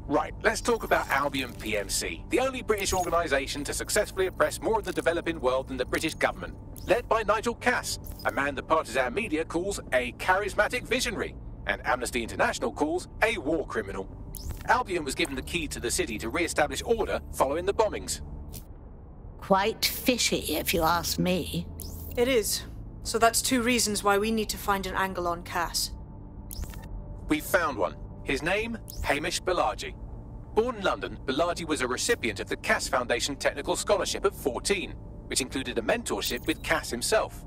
Right, let's talk about Albion PMC, the only British organisation to successfully oppress more of the developing world than the British government. Led by Nigel Cass, a man the partisan media calls a charismatic visionary, and Amnesty International calls a war criminal. Albion was given the key to the city to re-establish order following the bombings. Quite fishy, if you ask me. It is. So that's two reasons why we need to find an angle on Cass. We've found one. His name, Hamish Balaji. Born in London, Balaji was a recipient of the Cass Foundation Technical Scholarship at 14, which included a mentorship with Cass himself.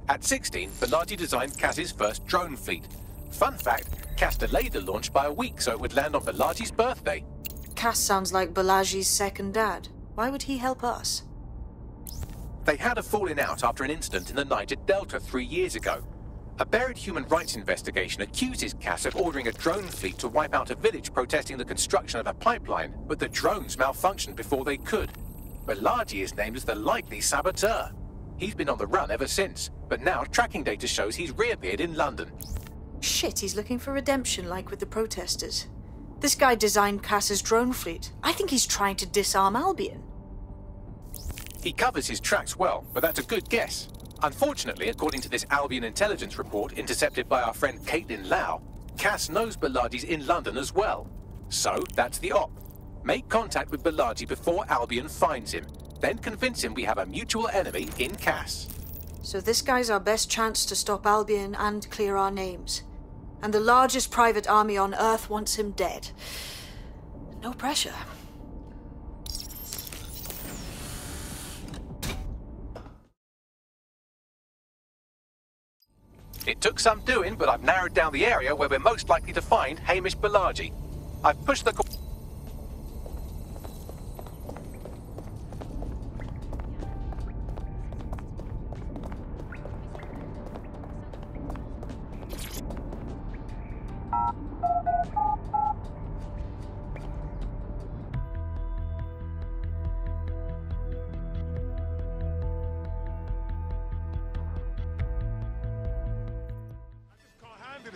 At 16, Balaji designed Cass's first drone fleet. Fun fact, Cass delayed the launch by a week so it would land on Balaji's birthday. Cass sounds like Balaji's second dad. Why would he help us? They had a falling out after an incident in the Niger Delta 3 years ago. A buried human rights investigation accuses Cass of ordering a drone fleet to wipe out a village protesting the construction of a pipeline, but the drones malfunctioned before they could. Balaji is named as the likely saboteur. He's been on the run ever since, but now tracking data shows he's reappeared in London. Shit, he's looking for redemption like with the protesters. This guy designed Cass's drone fleet. I think he's trying to disarm Albion. He covers his tracks well, but that's a good guess. Unfortunately, according to this Albion intelligence report intercepted by our friend Caitlin Lau, Cass knows Balaji's in London as well. So, that's the op. Make contact with Balaji before Albion finds him. Then convince him we have a mutual enemy in Cass. So this guy's our best chance to stop Albion and clear our names. And the largest private army on Earth wants him dead. No pressure. It took some doing, but I've narrowed down the area where we're most likely to find Hamish Balaji. I've pushed the...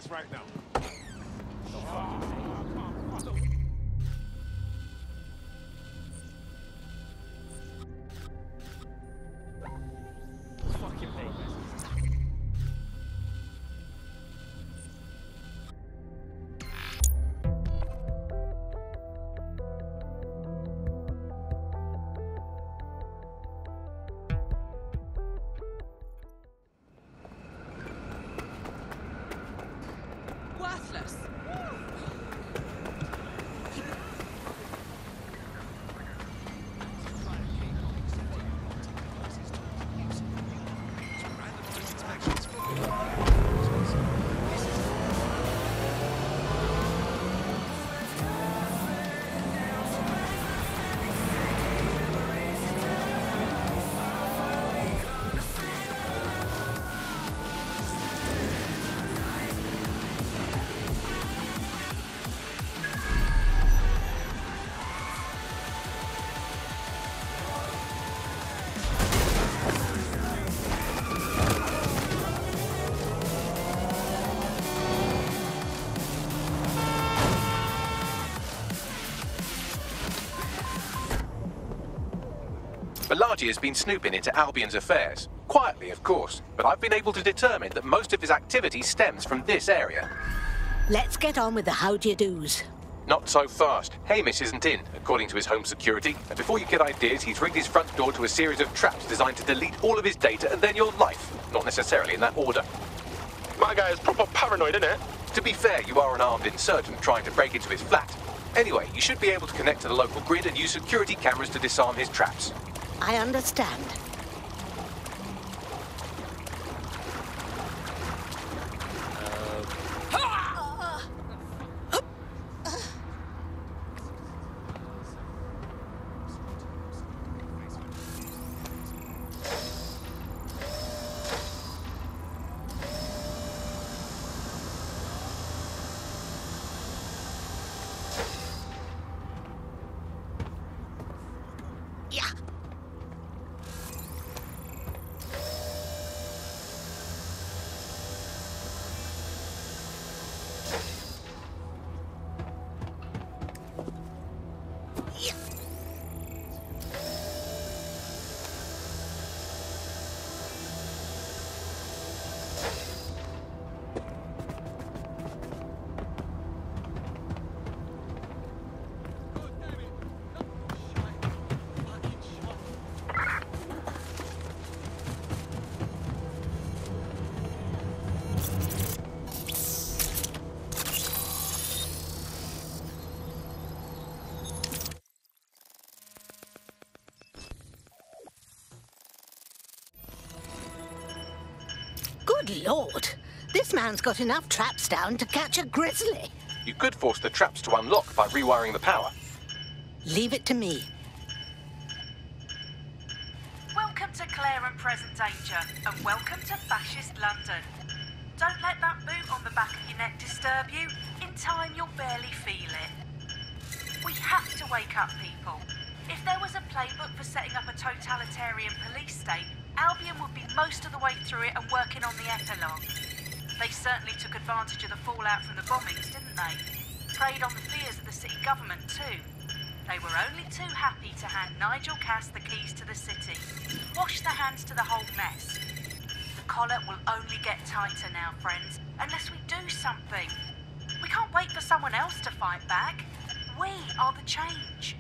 right now. Fucking me. Worthless. Balaji has been snooping into Albion's affairs. Quietly, of course, but I've been able to determine that most of his activity stems from this area. Let's get on with the how-do-you-dos. Not so fast. Hamish isn't in, according to his home security. And before you get ideas, he's rigged his front door to a series of traps designed to delete all of his data and then your life. Not necessarily in that order. My guy is proper paranoid, innit? To be fair, you are an armed insurgent trying to break into his flat. Anyway, you should be able to connect to the local grid and use security cameras to disarm his traps. I understand. Good Lord! This man's got enough traps down to catch a grizzly. You could force the traps to unlock by rewiring the power. Leave it to me. Welcome to Clare and Present Danger, and welcome to Fascist London. Don't let that boot on the back of your neck disturb you. In time, you'll barely feel it. We have to wake up people. If there was a playbook for setting up a totalitarian police state, Albion would be most of the way through it and working on the epilogue. They certainly took advantage of the fallout from the bombings, didn't they? Preyed on the fears of the city government too. They were only too happy to hand Nigel Cass the keys to the city. Wash their hands to the whole mess. The collar will only get tighter now, friends, unless we do something. We can't wait for someone else to fight back. We are the change.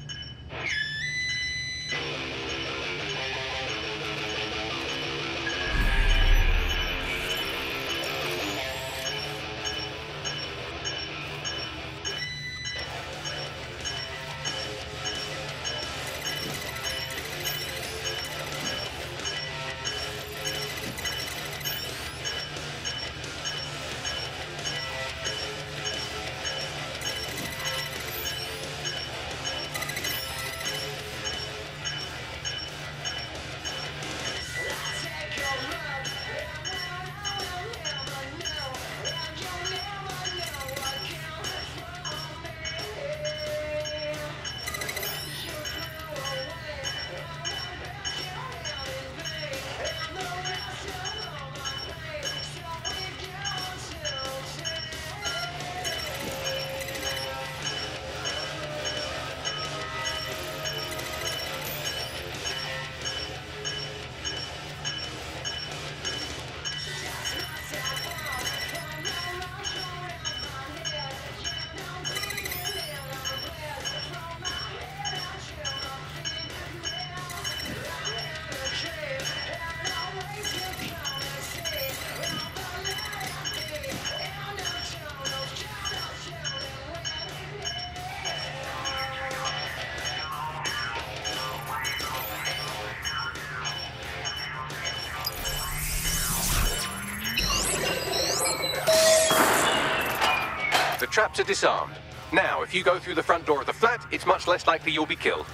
The traps are disarmed. Now, if you go through the front door of the flat, it's much less likely you'll be killed.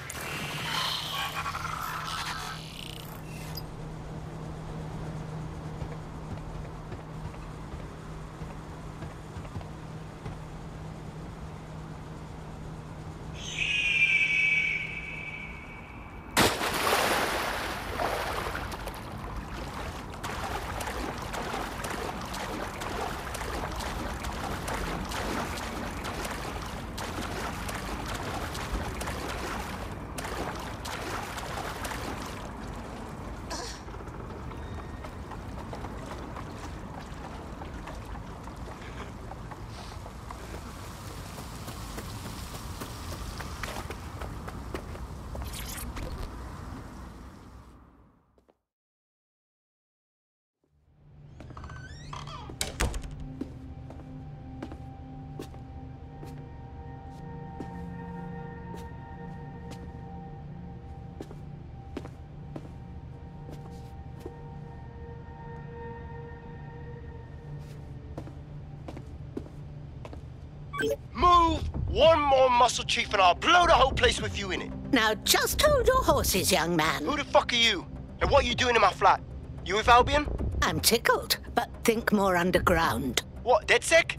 Move one more muscle, Chief, and I'll blow the whole place with you in it. Now just hold your horses, young man. Who the fuck are you? And what are you doing in my flat? You with Albion? I'm tickled, but think more underground. What, DedSec?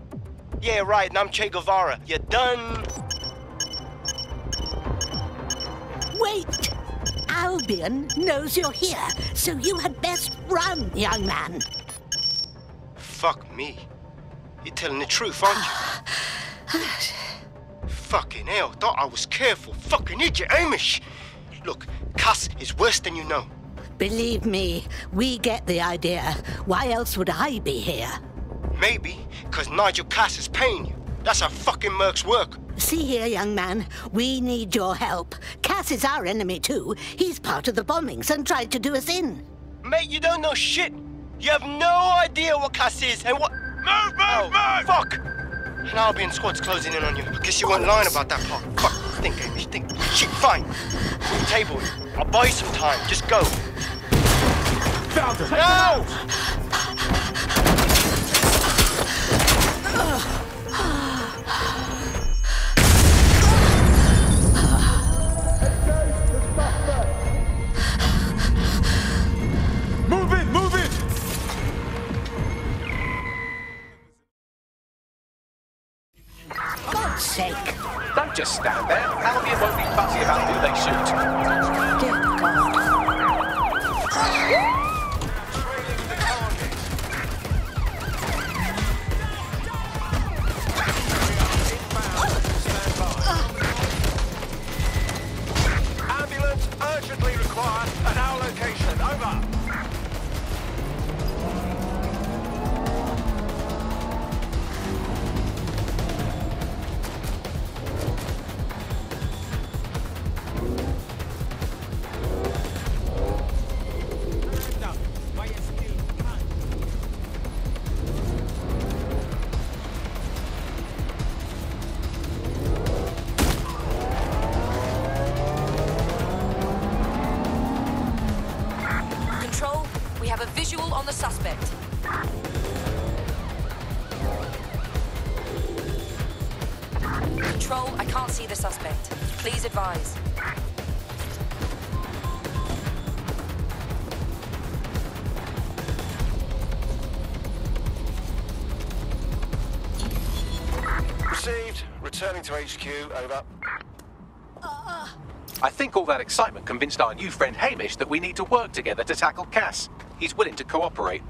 Yeah, right, and I'm Che Guevara. You done? Wait! Albion knows you're here, so you had best run, young man. Fuck me. You're telling the truth, aren't you? Fucking hell, thought I was careful. Fucking idiot, Hamish. Look, Cass is worse than you know. Believe me, we get the idea. Why else would I be here? Maybe, because Nigel Cass is paying you. That's how fucking mercs work. See here, young man, we need your help. Cass is our enemy too. He's part of the bombings and tried to do us in. Mate, you don't know shit. You have no idea what Cass is and what... Move! Fuck! An Albion squad's closing in on you. I guess you weren't lying about that part. Fuck, think, Hamish, think. Shit, fine. We'll table it. I'll buy you some time. Just go. Found him! No! Move it! God's sake. Don't just stand there. Albion won't be fussy about who they shoot. Dear God. Ambulance urgently required at our location. Over. Control, we have a visual on the suspect. Control, I can't see the suspect. Please advise. Received. Returning to HQ. Over. I think all that excitement convinced our new friend Hamish that we need to work together to tackle Cass. He's willing to cooperate.